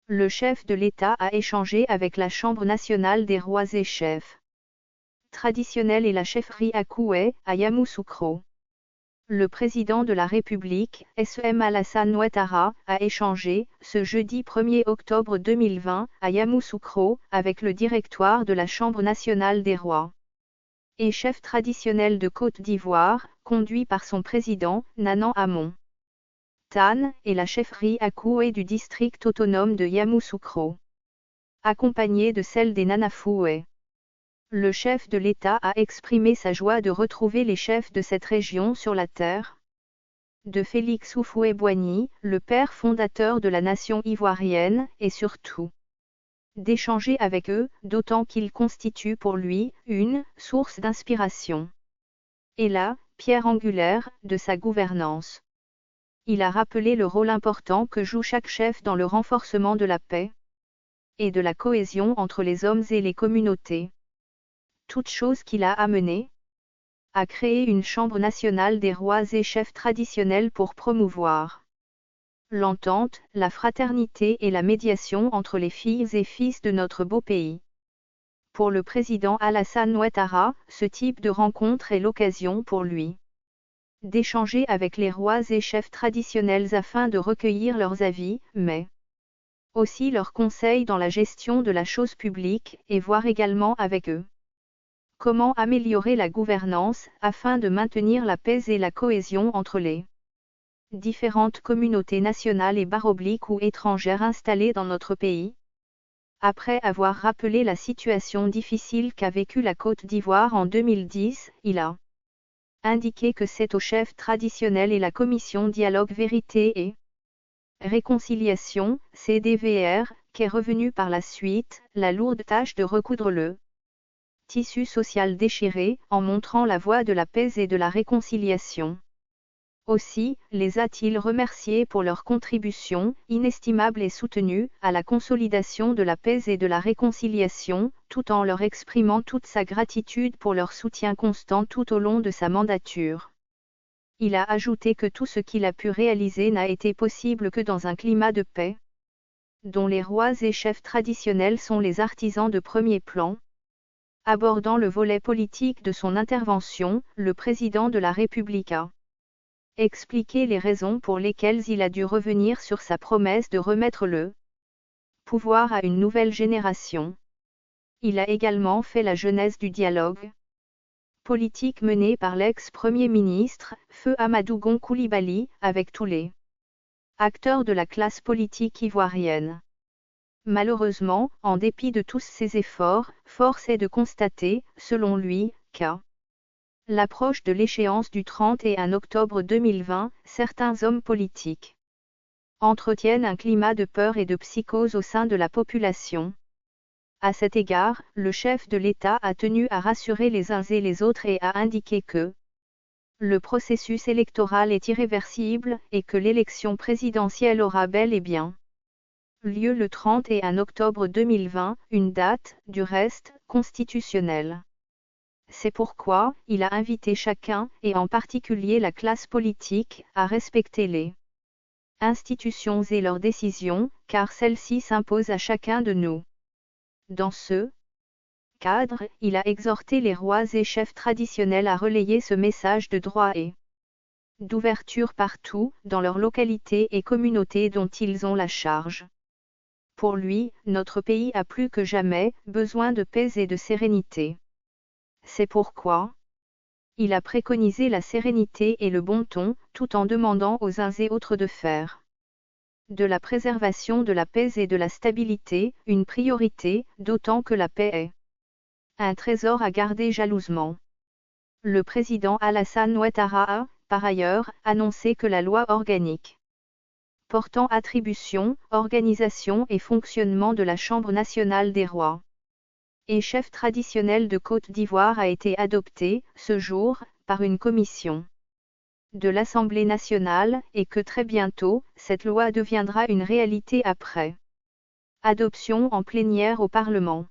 Le chef de l'État a échangé avec la Chambre nationale des rois et chefs traditionnels et la chefferie Akoué, à Yamoussoukro. Le président de la République, S.M. Alassane Ouattara, a échangé, ce jeudi 1er octobre 2020, à Yamoussoukro, avec le directoire de la Chambre nationale des rois et chef traditionnel de Côte d'Ivoire, conduit par son président, Nanan Amon Tane, et la chefferie Akoué du district autonome de Yamoussoukro, accompagnée de celle des Nanafoué. Le chef de l'État a exprimé sa joie de retrouver les chefs de cette région sur la terre de Félix Houphouët-Boigny, le père fondateur de la nation ivoirienne, et surtout d'échanger avec eux, d'autant qu'ils constituent pour lui une source d'inspiration et la pierre angulaire de sa gouvernance. Il a rappelé le rôle important que joue chaque chef dans le renforcement de la paix et de la cohésion entre les hommes et les communautés. Toute chose qu'il a amené à créer une Chambre nationale des rois et chefs traditionnels pour promouvoir l'entente, la fraternité et la médiation entre les filles et fils de notre beau pays. Pour le président Alassane Ouattara, ce type de rencontre est l'occasion pour lui d'échanger avec les rois et chefs traditionnels afin de recueillir leurs avis, mais aussi leurs conseils dans la gestion de la chose publique, et voir également avec eux comment améliorer la gouvernance afin de maintenir la paix et la cohésion entre les différentes communautés nationales et barobliques ou étrangères installées dans notre pays. Après avoir rappelé la situation difficile qu'a vécue la Côte d'Ivoire en 2010, il a indiqué que c'est au chef traditionnel et la commission Dialogue Vérité et Réconciliation, CDVR, qu'est revenue par la suite la lourde tâche de recoudre le tissu social déchiré, en montrant la voie de la paix et de la réconciliation. Aussi, les a-t-il remerciés pour leur contribution, inestimable et soutenue, à la consolidation de la paix et de la réconciliation, tout en leur exprimant toute sa gratitude pour leur soutien constant tout au long de sa mandature. Il a ajouté que tout ce qu'il a pu réaliser n'a été possible que dans un climat de paix, dont les rois et chefs traditionnels sont les artisans de premier plan. Abordant le volet politique de son intervention, le président de la République a expliqué les raisons pour lesquelles il a dû revenir sur sa promesse de remettre le pouvoir à une nouvelle génération. Il a également fait la genèse du dialogue politique mené par l'ex-premier ministre, Feu Amadou Gon Coulibaly, avec tous les acteurs de la classe politique ivoirienne. Malheureusement, en dépit de tous ces efforts, force est de constater, selon lui, qu'à l'approche de l'échéance du 31 octobre 2020, certains hommes politiques entretiennent un climat de peur et de psychose au sein de la population. À cet égard, le chef de l'État a tenu à rassurer les uns et les autres et a indiqué que le processus électoral est irréversible et que l'élection présidentielle aura bel et bien lieu le 31 octobre 2020, une date, du reste, constitutionnelle. C'est pourquoi, il a invité chacun, et en particulier la classe politique, à respecter les institutions et leurs décisions, car celles-ci s'imposent à chacun de nous. Dans ce cadre, il a exhorté les rois et chefs traditionnels à relayer ce message de droit et d'ouverture partout, dans leur localité et communauté dont ils ont la charge. Pour lui, notre pays a plus que jamais besoin de paix et de sérénité. C'est pourquoi il a préconisé la sérénité et le bon ton, tout en demandant aux uns et autres de faire de la préservation de la paix et de la stabilité une priorité, d'autant que la paix est un trésor à garder jalousement. Le président Alassane Ouattara a, par ailleurs, annoncé que la loi organique portant attribution, organisation et fonctionnement de la Chambre nationale des rois et chefs traditionnels de Côte d'Ivoire a été adoptée, ce jour, par une commission de l'Assemblée nationale, et que très bientôt, cette loi deviendra une réalité après adoption en plénière au Parlement.